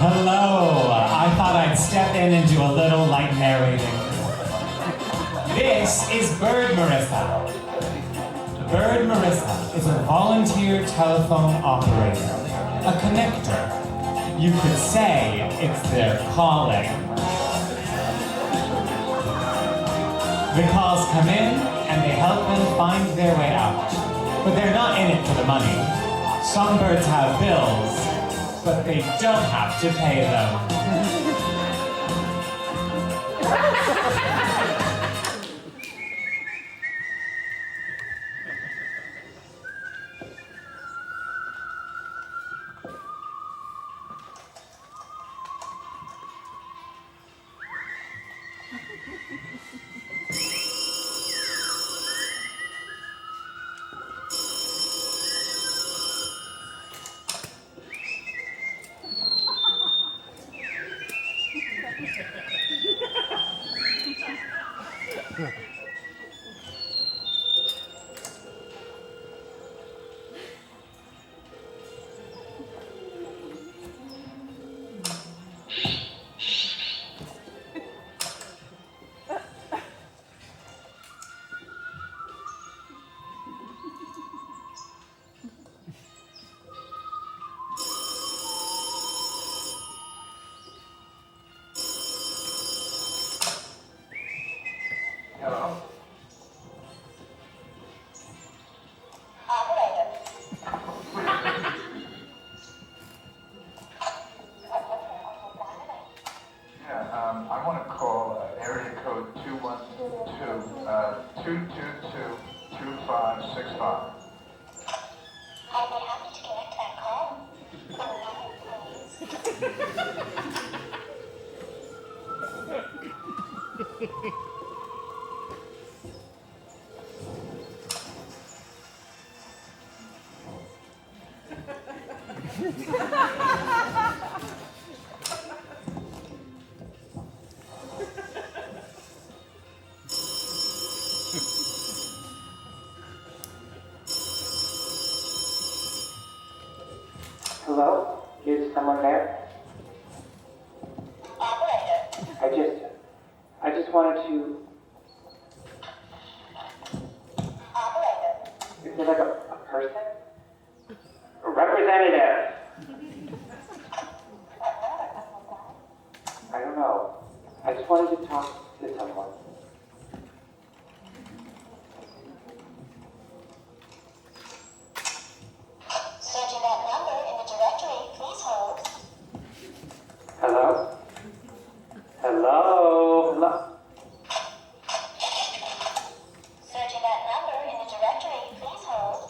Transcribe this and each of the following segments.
Hello, I thought I'd step in and do a little light narrating. This is Bird Marisa. Bird Marisa is a volunteer telephone operator, a connector. You could say it's their calling. The calls come in and they help them find their way out. But they're not in it for the money. Some birds have bills, but they don't have to pay them. I want to call area code 212-222-2565. I'd be happy to connect that call. Hello? Is someone there? Operator. I just wanted to... Operator. Is there like a person? A representative? I don't know. I just wanted to talk to someone. Searching that number in the directory, please hold. Hello? Hello? Hello? Searching that number in the directory, please hold.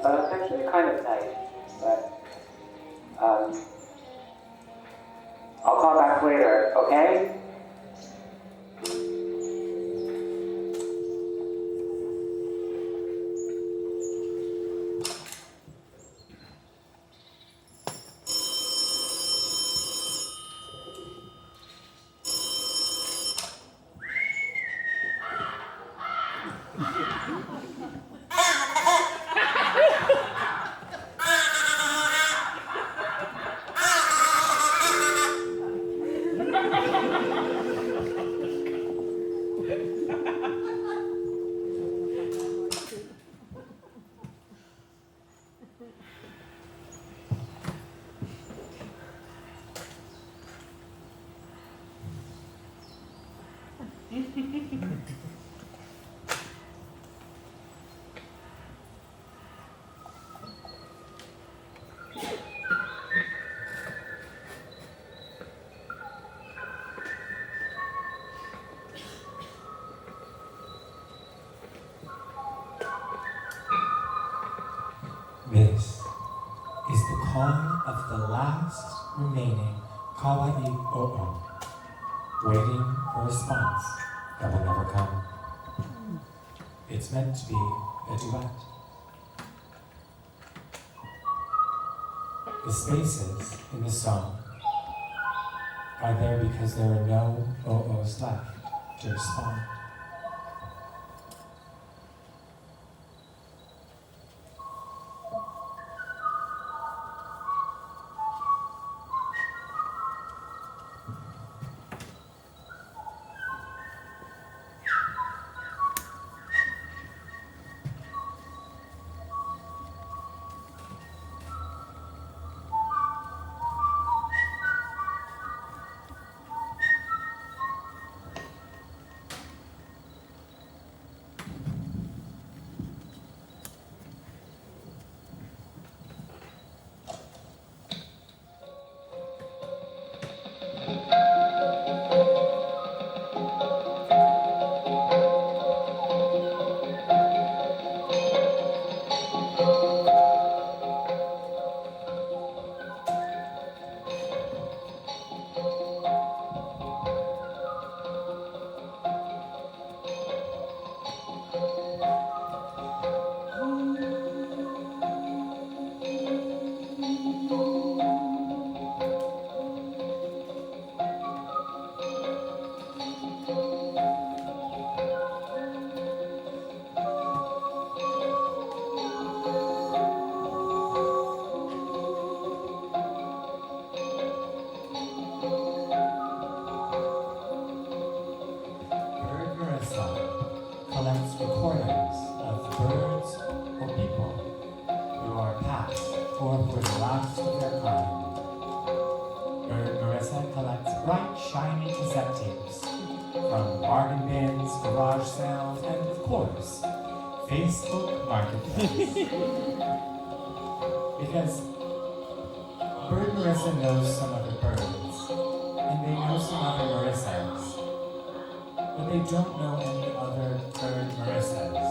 It's actually kind of nice, but, I'll call back later, okay? This is the call of the last remaining kawaii o'o, waiting for a response that will never come. It's meant to be a duet. The spaces in the song are there because there are no o'os left to respond. Collects recordings of birds or people who are past or were the last of their kind. Bird Marisa collects bright, shiny cassette tapes from bargain bins, garage sales, and of course, Facebook Marketplace. Because Bird Marisa knows some other birds, and they know some other Marisas. But they don't know any other bird Marisas,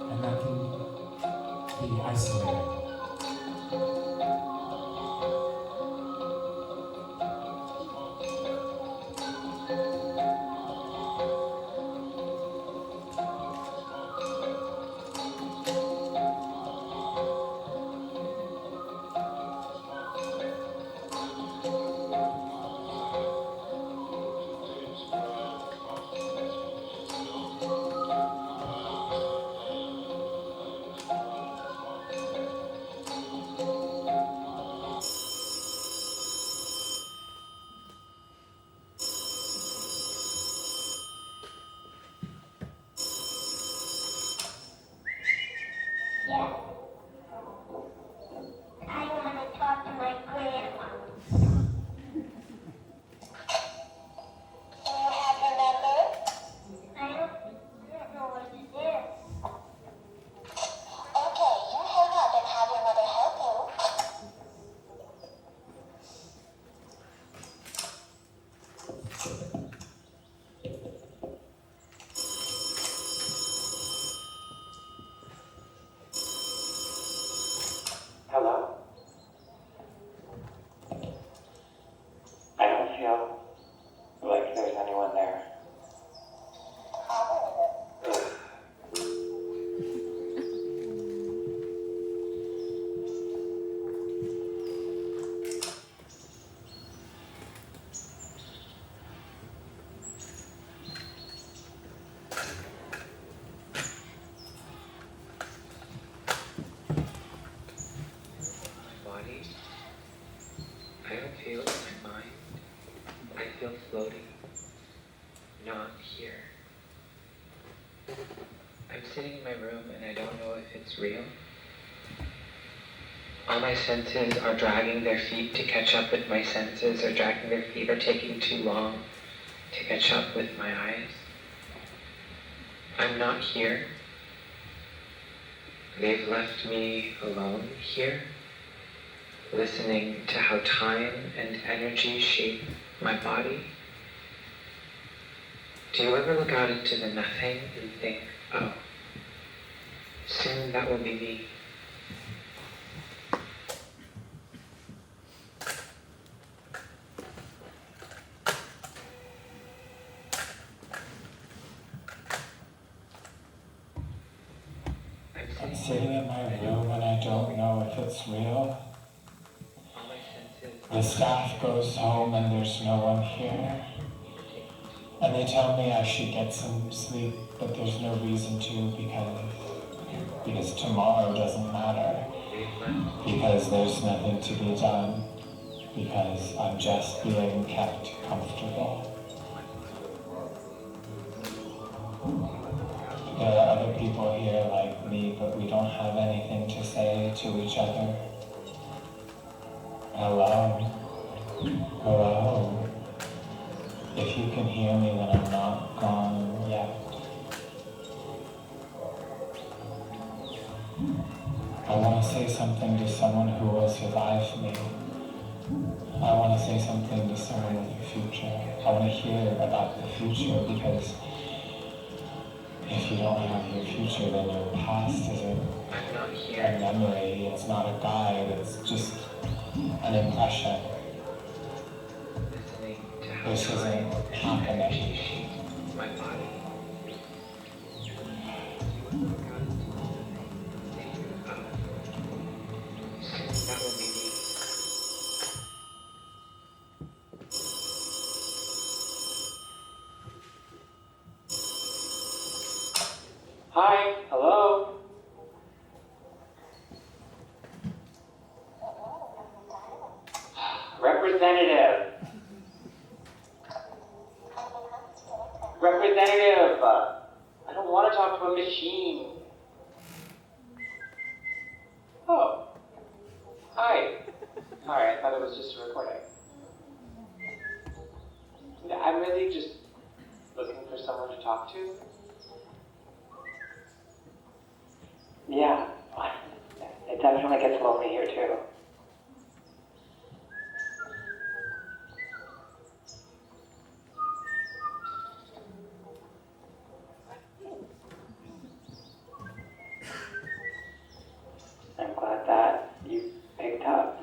and that can be isolating. Hello? I don't feel like there's anyone there. I don't feel in my mind. I feel floating, not here. I'm sitting in my room and I don't know if it's real. All my senses are dragging their feet to catch up with my senses, or dragging their feet, or taking too long. to catch up with my eyes. I'm not here. They've left me alone here, listening to how time and energy shape my body. Do you ever look out into the nothing and think, oh, soon that will be me? I'm sitting in my room and I don't know if it's real. All my senses The staff goes home and there's no one here. And they tell me I should get some sleep, but there's no reason to because tomorrow doesn't matter. Because there's nothing to be done. Because I'm just being kept comfortable. There are other people here like me, but we don't have anything to say to each other. Hello? Hello? If you can hear me, then I'm not gone yet. I want to say something to someone who will survive me. I want to say something to someone with a future. I want to hear about the future because if you don't have your future, then your past is a memory. It's not a guide. It's just an impression. This isn't happening. my body. That will be me. Hi, hello. Representative. Representative. I don't want to talk to a machine. Oh. Hi. Sorry, I thought it was just a recording. I'm really just looking for someone to talk to. Yeah, it definitely gets lonely here too. I'm glad that you picked up.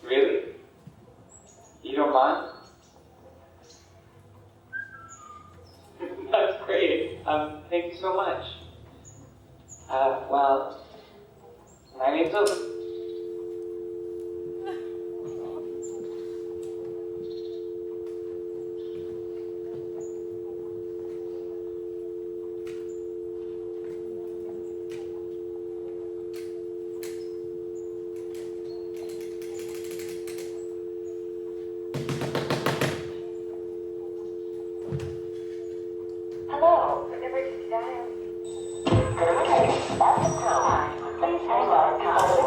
Really? You don't mind? That's great. Thank you so much. Well, my name's Olivia. Hello, the emergency dial. Good morning, that's the time. Please hang on.